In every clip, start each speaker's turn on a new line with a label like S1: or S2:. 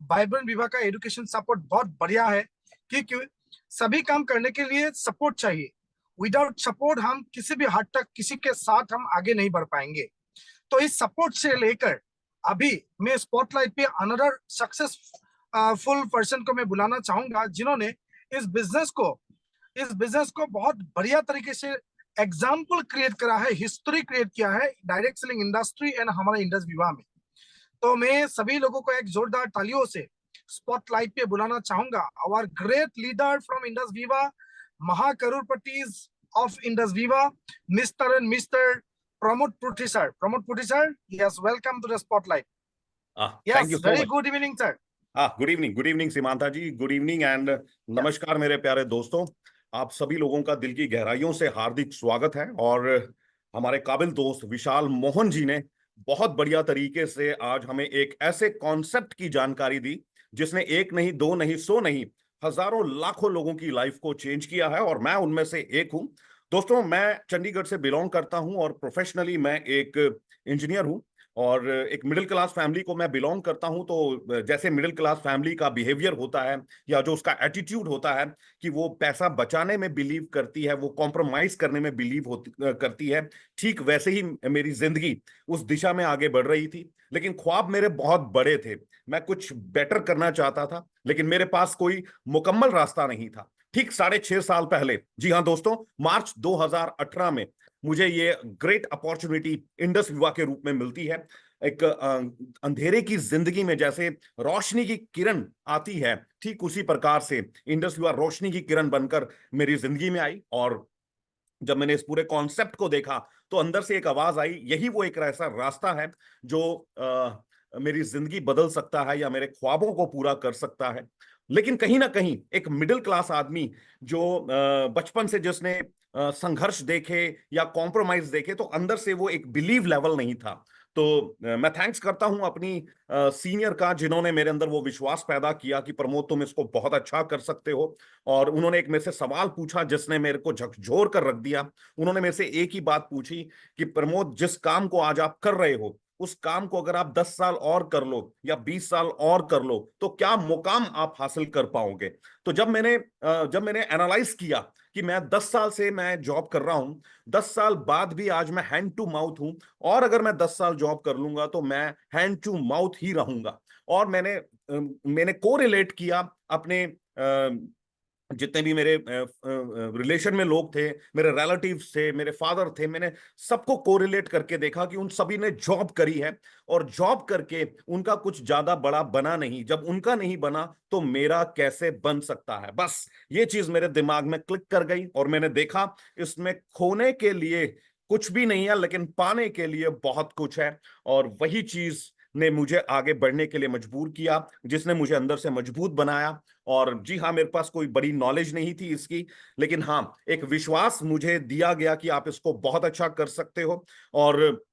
S1: Vibrant विवा का education support बहुत बढ़िया है, क्योंकि सभी काम करने के लिए सपोर्ट चाहिए। विदाउट सपोर्ट हम किसी भी हद तक किसी के साथ हम आगे नहीं बढ़ पाएंगे। तो इस सपोर्ट से लेकर अभी मैं स्पॉटलाइट पे अनदर सक्सेसफुल पर्सन को मैं बुलाना चाहूंगा, जिन्होंने इस बिजनेस को इस बिजनेस को बहुत बढ़िया तरीके से एग्जाम्पल क्रिएट करा है, हिस्ट्री क्रिएट किया है डायरेक्ट सेलिंग इंडस्ट्री एंड हमारे इंडस विवा में। तो मैं सभी लोगों को एक जोरदार तालियों से स्पॉटलाइट पे बुलाना चाहूंगा our great leader from Indus Viva, महाकरोड़पतिज of Indus Viva, mister and mister Pramod Puthi sir. Pramod Puthi sir, yes, welcome to the spotlight.
S2: Thank
S1: Yes,
S2: you so
S1: very
S2: much.
S1: good evening, sir.
S2: Good evening Seemanta जी, good evening and नमस्कार मेरे प्यारे दोस्तों। आप सभी लोगों का दिल की गहराइयों से हार्दिक स्वागत है। और हमारे काबिल दोस्त विशाल मोहन जी ने बहुत बढ़िया तरीके से आज हमें एक ऐसे कॉन्सेप्ट की जानकारी दी जिसने एक नहीं, दो नहीं, सौ नहीं, हजारों लाखों लोगों की लाइफ को चेंज किया है, और मैं उनमें से एक हूं। दोस्तों, मैं चंडीगढ़ से बिलोंग करता हूं और प्रोफेशनली मैं एक इंजीनियर हूं, और एक मिडिल क्लास फैमिली को मैं बिलोंग करता हूं। तो जैसे मिडिल क्लास फैमिली का बिहेवियर होता है या जो उसका एटीट्यूड होता है कि वो पैसा बचाने में बिलीव करती है, वो कॉम्प्रोमाइज करने में बिलीव करती है, ठीक वैसे ही मेरी जिंदगी उस दिशा में आगे बढ़ रही थी। लेकिन ख्वाब मेरे बहुत बड़े थे, मैं कुछ बेटर करना चाहता था, लेकिन मेरे पास कोई मुकम्मल रास्ता नहीं था। ठीक 6.5 साल पहले, जी हाँ दोस्तों, मार्च 2018 में मुझे ये ग्रेट अपॉर्चुनिटी इंडस विवा के रूप में मिलती है। एक अंधेरे की जिंदगी में जैसे रोशनी की किरण आती है, ठीक उसी प्रकार से इंडस विवा रोशनी की किरण बनकर मेरी जिंदगी में आई। और जब मैंने इस पूरे कॉन्सेप्ट को देखा तो अंदर से एक आवाज आई, यही वो एक ऐसा रास्ता है जो मेरी जिंदगी बदल सकता है या मेरे ख्वाबों को पूरा कर सकता है। लेकिन कहीं ना कहीं एक मिडिल क्लास आदमी जो बचपन से जिसने संघर्ष देखे या कॉम्प्रोमाइज देखे, तो अंदर से वो एक बिलीव लेवल नहीं था। तो मैं थैंक्स करता हूं अपनी सीनियर का, जिन्होंने मेरे अंदर वो विश्वास पैदा किया कि प्रमोद तुम इसको बहुत अच्छा कर सकते हो। और उन्होंने एक मेरे से सवाल पूछा जिसने मेरे को झकझोर कर रख दिया। उन्होंने मेरे से एक ही बात पूछी कि प्रमोद, जिस काम को आज आप कर रहे हो, उस काम को अगर आप 10 साल और कर लो या 20 साल और कर लो तो क्या मुकाम आप हासिल कर पाओगे। तो जब मैंने एनालाइज किया कि मैं 10 साल से मैं जॉब कर रहा हूं, 10 साल बाद भी आज मैं हैंड टू माउथ हूं, और अगर मैं 10 साल जॉब कर लूंगा तो मैं हैंड टू माउथ ही रहूंगा। और मैंने कोरिलेट किया अपने जितने भी मेरे रिलेशन में लोग थे, मेरे रिलेटिव्स थे, मेरे फादर थे, मैंने सबको कोरिलेट करके देखा कि उन सभी ने जॉब करी है, और जॉब करके उनका कुछ ज्यादा बड़ा बना नहीं। जब उनका नहीं बना तो मेरा कैसे बन सकता है। बस ये चीज मेरे दिमाग में क्लिक कर गई, और मैंने देखा इसमें खोने के लिए कुछ भी नहीं है, लेकिन पाने के लिए बहुत कुछ है। और वही चीज ने मुझे आगे बढ़ने के लिए मजबूर किया, जिसने मुझे अंदर से मजबूत बनाया। और जी हाँ, मेरे पास कोई बड़ी नॉलेज नहीं थी इसकी, लेकिन हाँ, एक विश्वास मुझे दिया गया कि आप इसको बहुत अच्छा कर सकते हो, और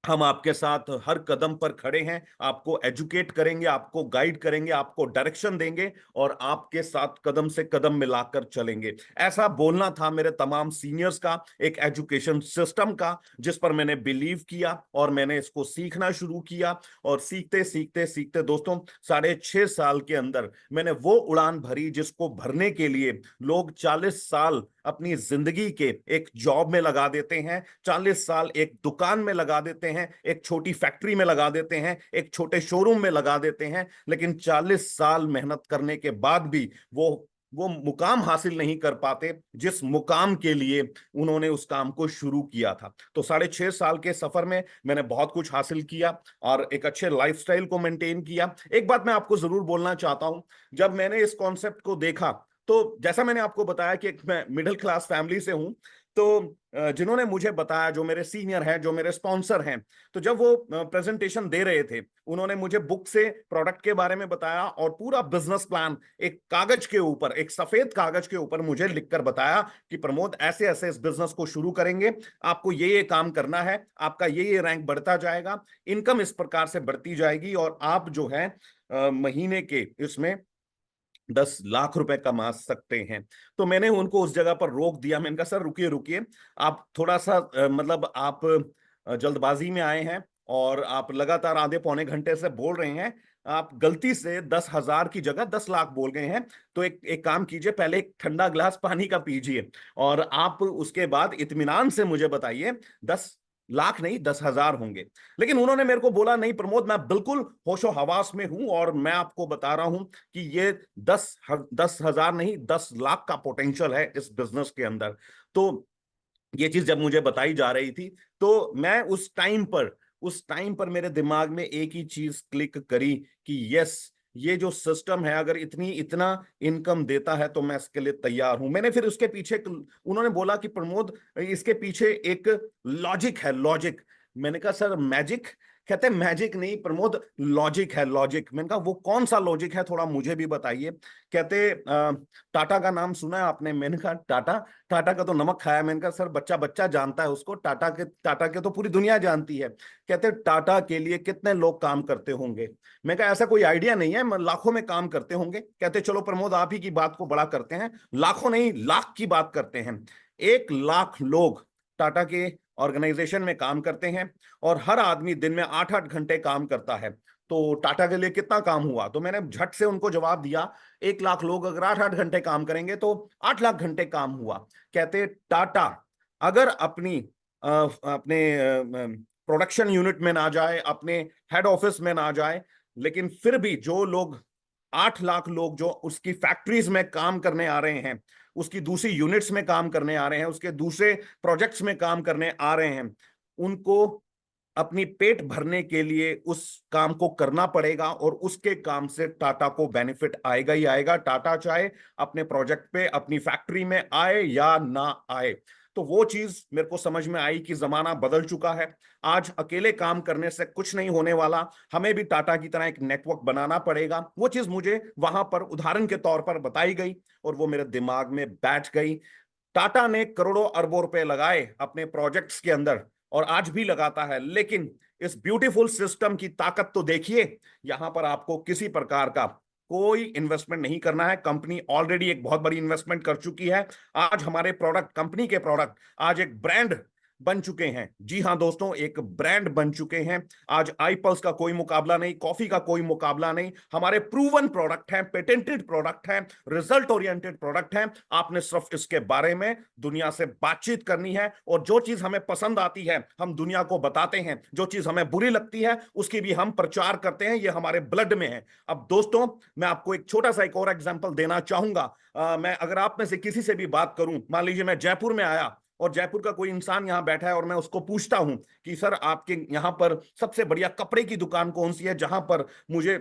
S2: हम आपके साथ हर कदम पर खड़े हैं, आपको एजुकेट करेंगे, आपको गाइड करेंगे, आपको डायरेक्शन देंगे, और आपके साथ कदम से कदम मिलाकर चलेंगे। ऐसा बोलना था मेरे तमाम सीनियर्स का, एक एजुकेशन सिस्टम का, जिस पर मैंने बिलीव किया और मैंने इसको सीखना शुरू किया। और सीखते सीखते सीखते दोस्तों, 6.5 साल के अंदर मैंने वो उड़ान भरी जिसको भरने के लिए लोग 40 साल अपनी जिंदगी के एक जॉब में लगा देते हैं, 40 साल एक दुकान में लगा देते हैं, एक छोटी फैक्ट्री में लगा देते हैं, एक छोटे शोरूम में लगा देते हैं, लेकिन 40 साल मेहनत करने के बाद भी वो मुकाम हासिल नहीं कर पाते जिस मुकाम के लिए उन्होंने उस काम को शुरू किया था। तो 6.5 साल के सफर में मैंने बहुत कुछ हासिल किया और एक अच्छे लाइफस्टाइल को मेंटेन किया। एक बात मैं आपको जरूर बोलना चाहता हूं, जब मैंने इस कॉन्सेप्ट को देखा, तो जैसा मैंने आपको बताया कि मैं मिडिल क्लास फैमिली से हूं, तो जिन्होंने मुझे बताया, जो मेरे सीनियर हैं, जो मेरे स्पॉन्सर हैं, तो जब वो प्रेजेंटेशन दे रहे थे, उन्होंने मुझे बुक से प्रोडक्ट के बारे में बताया और पूरा बिजनेस प्लान एक कागज के ऊपर, एक सफेद कागज के ऊपर मुझे लिखकर बताया कि प्रमोद, ऐसे ऐसे इस बिजनेस को शुरू करेंगे, आपको ये काम करना है, आपका ये रैंक बढ़ता जाएगा, इनकम इस प्रकार से बढ़ती जाएगी, और आप जो है महीने के इसमें 10 लाख रुपए कमा सकते हैं। तो मैंने उनको उस जगह पर रोक दिया। मैंने कहा, सर रुकिए रुकिए, आप थोड़ा सा मतलब आप जल्दबाजी में आए हैं और आप लगातार आधे पौने घंटे से बोल रहे हैं। आप गलती से 10,000 की जगह 10 लाख बोल गए हैं, तो एक काम कीजिए, पहले एक ठंडा गिलास पानी का पीजिए और आप उसके बाद इत्मीनान से मुझे बताइए 10 लाख नहीं 10,000 होंगे। लेकिन उन्होंने मेरे को बोला नहीं प्रमोद, मैं बिल्कुल होशो हवास में हूं और मैं आपको बता रहा हूं कि ये 10,000 नहीं 10 लाख का पोटेंशियल है इस बिजनेस के अंदर। तो ये चीज जब मुझे बताई जा रही थी तो मैं उस टाइम पर मेरे दिमाग में एक ही चीज क्लिक करी कि यस, ये जो सिस्टम है अगर इतना इनकम देता है तो मैं इसके लिए तैयार हूं। मैंने फिर उसके पीछे, उन्होंने बोला कि प्रमोद इसके पीछे एक लॉजिक है, लॉजिक। मैंने कहा सर मैजिक? कहते मैजिक नहीं प्रमोद, लॉजिक है, लॉजिक। मैंने कहा वो कौन सा लॉजिक है, थोड़ा मुझे भी बताइए। कहते टाटा का नाम सुना है आपने? मैंने कहा टाटा, टाटा का तो नमक खाया। मैंने कहा सर बच्चा बच्चा जानता है उसको, टाटा के तो पूरी दुनिया जानती है। कहते टाटा के लिए कितने लोग काम करते होंगे? मैं कहा ऐसा कोई आइडिया नहीं है, लाखों में काम करते होंगे। कहते चलो प्रमोद आप ही की बात को बड़ा करते हैं, लाखों नहीं लाख की बात करते हैं। 1 लाख लोग टाटा के ऑर्गेनाइजेशन में काम करते हैं और हर आदमी दिन में 8-8 घंटे काम करता है। तो टाटा के लिए कितना काम हुआ? तो मैंने झट से उनको जवाब दिया, 1 लाख लोग अगर 8-8 घंटे काम करेंगे तो 8 लाख घंटे काम हुआ। कहते टाटा अगर अपने प्रोडक्शन यूनिट में ना जाए, अपने हेड ऑफिस में ना जाए, लेकिन फिर भी जो लोग 8 लाख लोग जो उसकी फैक्ट्रीज में काम करने आ रहे हैं, उसकी दूसरी यूनिट्स में काम करने आ रहे हैं, उसके दूसरे प्रोजेक्ट्स में काम करने आ रहे हैं, उनको अपनी पेट भरने के लिए उस काम को करना पड़ेगा और उसके काम से टाटा को बेनिफिट आएगा ही आएगा। टाटा चाहे अपने प्रोजेक्ट पे अपनी फैक्ट्री में आए या ना आए। तो वो चीज मेरे को समझ में आई कि जमाना बदल चुका है। आज अकेले काम करने से कुछ नहीं होने वाला, हमें भी टाटा की तरह एक नेटवर्क बनाना पड़ेगा। वो चीज मुझे वहां पर उदाहरण के तौर पर बताई गई और वो मेरे दिमाग में बैठ गई। टाटा ने करोड़ों अरबों रुपए लगाए अपने प्रोजेक्ट्स के अंदर और आज भी लगाता है, लेकिन इस ब्यूटीफुल सिस्टम की ताकत तो देखिए। यहां पर आपको किसी प्रकार का कोई इन्वेस्टमेंट नहीं करना है, कंपनी ऑलरेडी एक बहुत बड़ी इन्वेस्टमेंट कर चुकी है। आज हमारे प्रोडक्ट, कंपनी के प्रोडक्ट आज एक ब्रांड बन चुके हैं। जी हां दोस्तों, एक ब्रांड बन चुके हैं। आज आईपल्स का कोई मुकाबला नहीं, कॉफी का कोई मुकाबला नहीं। हमारे प्रूवन प्रोडक्ट हैं, पेटेंटेड प्रोडक्ट हैं, रिजल्ट ओरिएंटेड प्रोडक्ट हैं। आपने सिर्फ इसके बारे में दुनिया से बातचीत करनी है और जो चीज हमें पसंद आती है हम दुनिया को बताते हैं, जो चीज हमें बुरी लगती है उसकी भी हम प्रचार करते हैं। ये हमारे ब्लड में है। अब दोस्तों मैं आपको एक छोटा सा एक और एग्जांपल देना चाहूंगा। मैं अगर आप में से किसी से भी बात करूं, मान लीजिए मैं जयपुर में आया और जयपुर का कोई इंसान यहां बैठा है और मैं उसको पूछता हूं कि सर आपके यहां पर सबसे बढ़िया कपड़े की दुकान कौन सी है जहां पर मुझे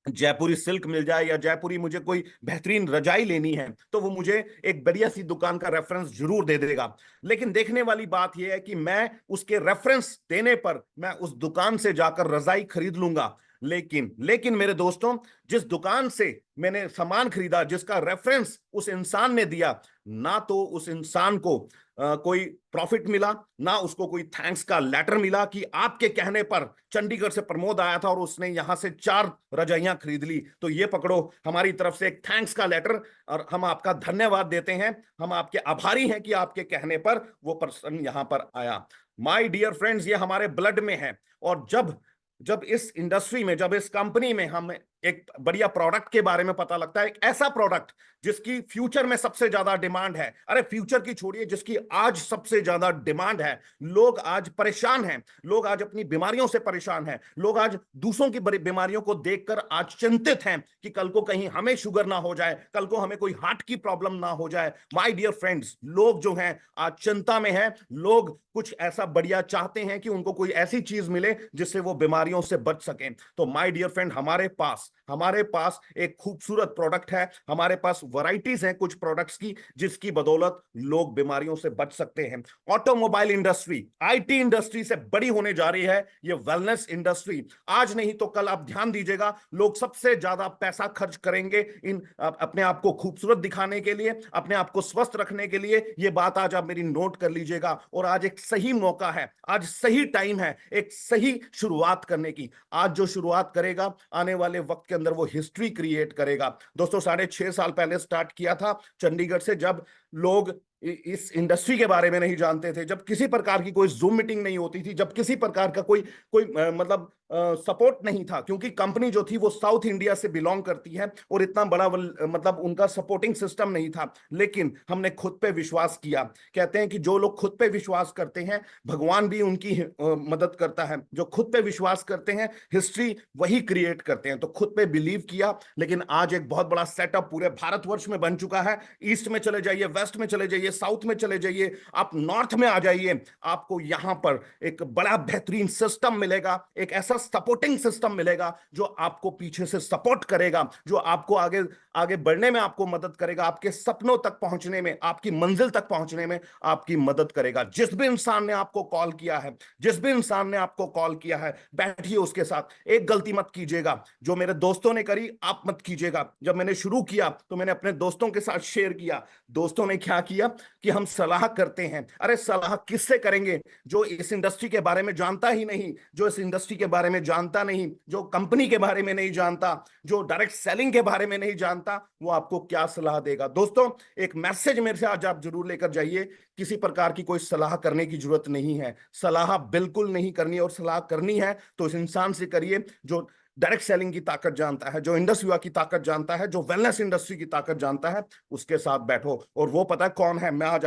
S2: जयपुरी सिल्क मिल जाए या जयपुरी मुझे कोई बेहतरीन रजाई लेनी है, तो वो मुझे एक बढ़िया सी दुकान का रेफरेंस जरूर दे देगा। लेकिन देखने वाली बात यह है कि मैं उसके रेफरेंस देने पर मैं उस दुकान से जाकर रजाई खरीद लूंगा। लेकिन मेरे दोस्तों, जिस दुकान से मैंने सामान खरीदा, जिसका रेफरेंस उस इंसान ने दिया, ना तो उस इंसान को कोई प्रॉफिट मिला, ना उसको कोई थैंक्स का लेटर मिला कि आपके कहने पर चंडीगढ़ से प्रमोद आया था और उसने यहां से 4 रजाइयां खरीद ली, तो ये पकड़ो हमारी तरफ से एक थैंक्स का लेटर और हम आपका धन्यवाद देते हैं, हम आपके आभारी हैं कि आपके कहने पर वो पर्सन यहां पर आया। माय डियर फ्रेंड्स, ये हमारे ब्लड में है। और जब जब इस इंडस्ट्री में, जब इस कंपनी में हम एक बढ़िया प्रोडक्ट के बारे में पता लगता है, एक ऐसा प्रोडक्ट जिसकी फ्यूचर में सबसे ज्यादा डिमांड है, अरे फ्यूचर की छोड़िए, जिसकी आज सबसे ज्यादा डिमांड है, लोग आज परेशान हैं, लोग आज अपनी बीमारियों से परेशान हैं, लोग आज दूसरों की बड़ी बीमारियों को देखकर आज चिंतित हैं कि कल को कहीं हमें शुगर ना हो जाए, कल को हमें कोई हार्ट की प्रॉब्लम ना हो जाए। माय डियर फ्रेंड्स, लोग जो हैं आज चिंता में हैं, लोग कुछ ऐसा बढ़िया चाहते हैं कि उनको कोई ऐसी चीज मिले जिससे वो बीमारियों से बच सकें। तो माय डियर फ्रेंड, हमारे पास एक खूबसूरत प्रोडक्ट है, हमारे पास वैरायटीज हैं कुछ प्रोडक्ट्स की, जिसकी बदौलत लोग बीमारियों से बच सकते हैं। ऑटोमोबाइल इंडस्ट्री, आईटी इंडस्ट्री से बड़ी होने जा रही है ये वेलनेस इंडस्ट्री। आज नहीं तो कल आप ध्यान दीजिएगा, लोग सबसे ज्यादा पैसा खर्च करेंगे इन अपने आप को खूबसूरत दिखाने के लिए, अपने आप को स्वस्थ रखने के लिए। ये बात आज आप मेरी नोट कर लीजिएगा। और आज एक सही मौका है, आज सही टाइम है एक सही शुरुआत करने की। आज जो शुरुआत करेगा आने वाले वक्त के अंदर वो हिस्ट्री क्रिएट करेगा। दोस्तों 6.5 साल पहले स्टार्ट किया था चंडीगढ़ से, जब लोग इस इंडस्ट्री के बारे में नहीं जानते थे, जब किसी प्रकार की कोई जूम मीटिंग नहीं होती थी, जब किसी प्रकार का कोई कोई मतलब सपोर्ट नहीं था, क्योंकि कंपनी जो थी वो साउथ इंडिया से बिलोंग करती है और इतना बड़ा मतलब उनका सपोर्टिंग सिस्टम नहीं था। लेकिन हमने खुद पे विश्वास किया। कहते हैं कि जो लोग खुद पे विश्वास करते हैं भगवान भी उनकी मदद करता है। जो खुद पे विश्वास करते हैं हिस्ट्री वही क्रिएट करते हैं। तो खुद पे बिलीव किया, लेकिन आज एक बहुत बड़ा सेटअप पूरे भारतवर्ष में बन चुका है। ईस्ट में चले जाइए, वेस्ट में चले जाइए, साउथ में चले जाइए, आप नॉर्थ में आ जाइए, आपको यहां पर एक बड़ा बेहतरीन सिस्टम मिलेगा, एक ऐसा सपोर्टिंग सिस्टम मिलेगा जो आपको पीछे से सपोर्ट करेगा, जो आपको आगे आगे बढ़ने में आपको मदद करेगा, आपके सपनों तक पहुंचने में, आपकी मंजिल तक पहुंचने में आपकी मदद करेगा। जिस भी इंसान ने आपको कॉल किया है, जिस भी इंसान ने आपको कॉल किया है, बैठिए उसके साथ। एक गलती मत कीजिएगा जो मेरे दोस्तों ने करी, आप मत कीजिएगा। जब मैंने शुरू किया तो मैंने अपने दोस्तों के साथ शेयर किया। दोस्तों ने क्या किया कि हम सलाह करते हैं। अरे सलाह किससे करेंगे जो इस इंडस्ट्री के बारे में जानता ही नहीं, जो इस इंडस्ट्री के बारे में जानता नहीं, जो कंपनी के बारे में नहीं जानता, जो डायरेक्ट सेलिंग के बारे में नहीं जानता, वो आपको क्या सलाह देगा। दोस्तों एक मैसेज मेरे से आज आप जरूर लेकर जाइए, किसी प्रकार की कोई सलाह करने की जरूरत नहीं है। सलाह बिल्कुल नहीं करनी, और सलाह करनी है तो उस इंसान से करिए जो डायरेक्ट सेलिंग की ताकत जानता है, जो इंडस्ट्री की ताकत जानता है, जो वेलनेस इंडस्ट्री की ताकत जानता है, उसके साथ बैठो। और वो पता है कौन है? मैं आज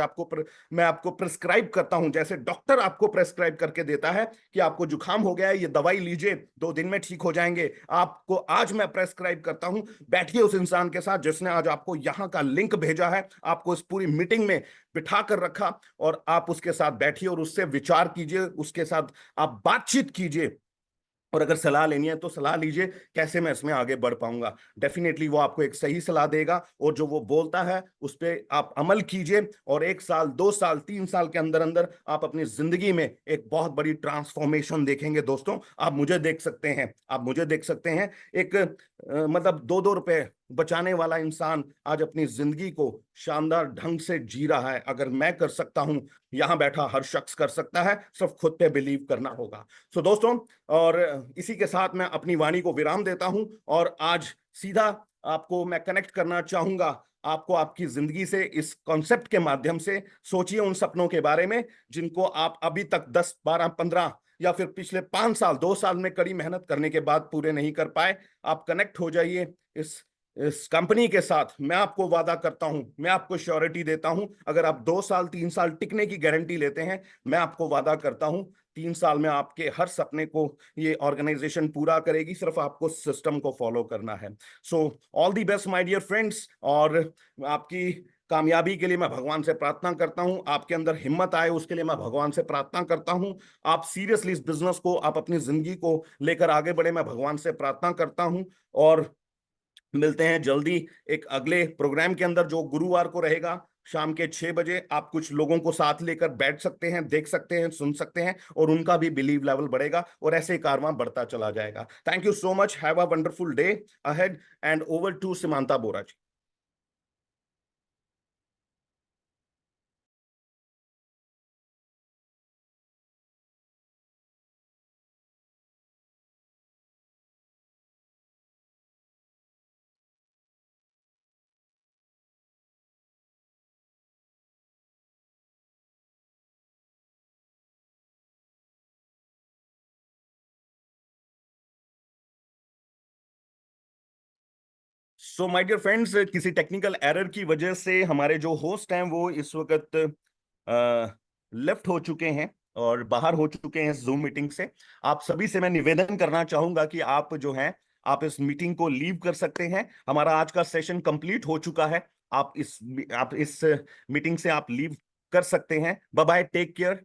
S2: मैं आपको प्रिस्क्राइब करता हूं, जैसे डॉक्टर आपको प्रिस्क्राइब करके देता है कि आपको जुकाम हो गया है, ये दवाई लीजिए, 2 दिन में ठीक हो जाएंगे। आपको आज मैं प्रिस्क्राइब करता हूं, बैठिए उस इंसान के साथ जिसने आज आपको यहां का लिंक भेजा है, आपको इस पूरी मीटिंग में बिठा कर रखा, और आप उसके साथ बैठिए और उससे विचार कीजिए, उसके साथ आप बातचीत कीजिए। और अगर सलाह लेनी है तो सलाह लीजिए, कैसे मैं इसमें आगे बढ़ पाऊंगा। डेफिनेटली वो आपको एक सही सलाह देगा, और जो वो बोलता है उस पर आप अमल कीजिए, और 1 साल 2 साल 3 साल के अंदर अंदर आप अपनी जिंदगी में एक बहुत बड़ी ट्रांसफॉर्मेशन देखेंगे। दोस्तों आप मुझे देख सकते हैं, आप मुझे देख सकते हैं, एक मतलब 2-2 रुपए बचाने वाला इंसान आज अपनी जिंदगी को शानदार ढंग से जी रहा है। अगर मैं कर सकता हूं, यहां बैठा हर शख्स कर सकता है, सिर्फ खुद पे बिलीव करना होगा। सो दोस्तों, और इसी के साथ मैं अपनी वाणी को विराम देता हूं, और आज सीधा आपको मैं कनेक्ट करना चाहूंगा आपको आपकी जिंदगी से। इस कॉन्सेप्ट के माध्यम से सोचिए उन सपनों के बारे में जिनको आप अभी तक 10 12 15 या फिर पिछले 5 साल 2 साल में कड़ी मेहनत करने के बाद पूरे नहीं कर पाए। आप कनेक्ट हो जाइए इस कंपनी के साथ। मैं आपको वादा करता हूं, मैं आपको श्योरिटी देता हूं, अगर आप 2 साल 3 साल टिकने की गारंटी लेते हैं, मैं आपको वादा करता हूं 3 साल में आपके हर सपने को ये ऑर्गेनाइजेशन पूरा करेगी। सिर्फ आपको सिस्टम को फॉलो करना है। So all the best my dear friends, और आपकी कामयाबी के लिए मैं भगवान से प्रार्थना करता हूं, आपके अंदर हिम्मत आए उसके लिए मैं भगवान से प्रार्थना करता हूं, आप सीरियसली इस बिजनेस को, आप अपनी जिंदगी को लेकर आगे बढ़े, मैं भगवान से प्रार्थना करता हूं। और मिलते हैं जल्दी एक अगले प्रोग्राम के अंदर, जो गुरुवार को रहेगा शाम के 6 बजे। आप कुछ लोगों को साथ लेकर बैठ सकते हैं, देख सकते हैं, सुन सकते हैं, और उनका भी बिलीव लेवल बढ़ेगा, और ऐसे ही कारवां बढ़ता चला जाएगा। Thank you so much, have a wonderful day ahead, and over to Simanta Bora ji. So my dear friends, किसी टेक्निकल एरर की वजह से हमारे जो होस्ट हैं वो इस वक्त लेफ्ट हो चुके हैं और बाहर हो चुके हैं जूम मीटिंग से। आप सभी से मैं निवेदन करना चाहूंगा कि आप जो हैं, आप इस मीटिंग को लीव कर सकते हैं। हमारा आज का सेशन कंप्लीट हो चुका है। आप इस मीटिंग से आप लीव कर सकते हैं। Bye bye, take care.